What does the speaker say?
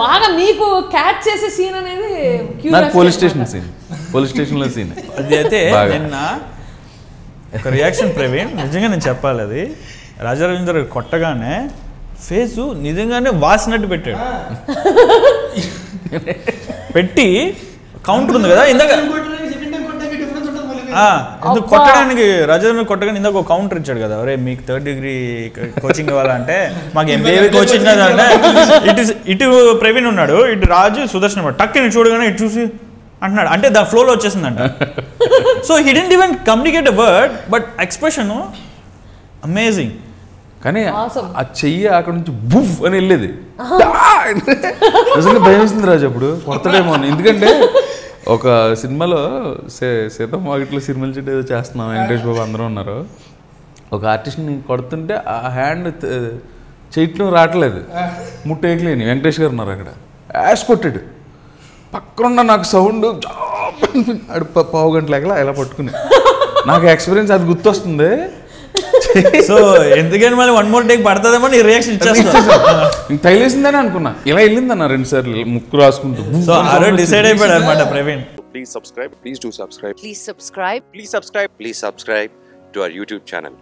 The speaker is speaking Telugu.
బాగా మీకు క్యాచ్ చేసే సీన్ అనేది పోలీస్ స్టేషన్ లో సీన్ అది. అయితే నిన్న ఒక రియాక్షన్ ప్రవీణ్, నిజంగా నేను చెప్పాలి, అది రాజా రవీంద్ర కొట్టగానే ఫేసు నిజంగానే వాసినట్టు పెట్టాడు. పెట్టి కౌంటర్ ఉంది కదా ఇందాక, ఎందుకు కొట్టడానికి రాజేంద్ర కొట్టగానే ఇందాక ఒక కౌంటర్ ఇచ్చాడు కదా, అరే మీకు 3rd degree కోచింగ్ ఇవ్వాలంటే మాకు MBA కోచింగ్ అంటే ఇటు ప్రవీణ్ ఉన్నాడు, ఇటు రాజు సుదర్శన్ టక్కి చూడగానే ఇటు చూసి అంటున్నాడు, అంటే దాని ఫ్లోలో వచ్చేసిందంట. So he didn't even communicate a word, but expression amazing. కానీ ఆ చెయ్యి అక్కడ నుంచి బుఫ్ అని వెళ్ళేది, నిజంగా భయం వేసింది రాజు అప్పుడు కొడతాడేమో అని. ఎందుకంటే ఒక సినిమాలో సీతమ్మ వాకిట్లో సినిమాలు చెట్టు ఏదో చేస్తున్నాం, వెంకటేష్ బాబు అందరూ ఉన్నారు, ఒక ఆర్టిస్ట్ని కొడుతుంటే ఆ హ్యాండ్ చేయటం రావట్లేదు, ముట్టేయట్లేని వెంకటేష్ గారు ఉన్నారు అక్కడ, యాష్ కొట్టాడు. పక్కనున్న నాకు సౌండ్ అడు పావు గంట లేకలా ఇలా పట్టుకుని, నాకు ఎక్స్పీరియన్స్ అది గుర్తొస్తుంది. సో ఎందుకని మళ్ళీ 1 more take పడుతుందేమో నీ రియాక్షన్ ఇచ్చేస్తాను. తగిలేసిందని అనుకున్నా, ఇలా వెళ్ళిందన్న 2 సార్లు ముక్కు రాసుకుంటూ. సో ఆ రోజు డిసైడ్ అయిపోయాడు అనమాట Praveen. Please subscribe. Please do subscribe. Please subscribe. Please subscribe. Please subscribe to our YouTube channel.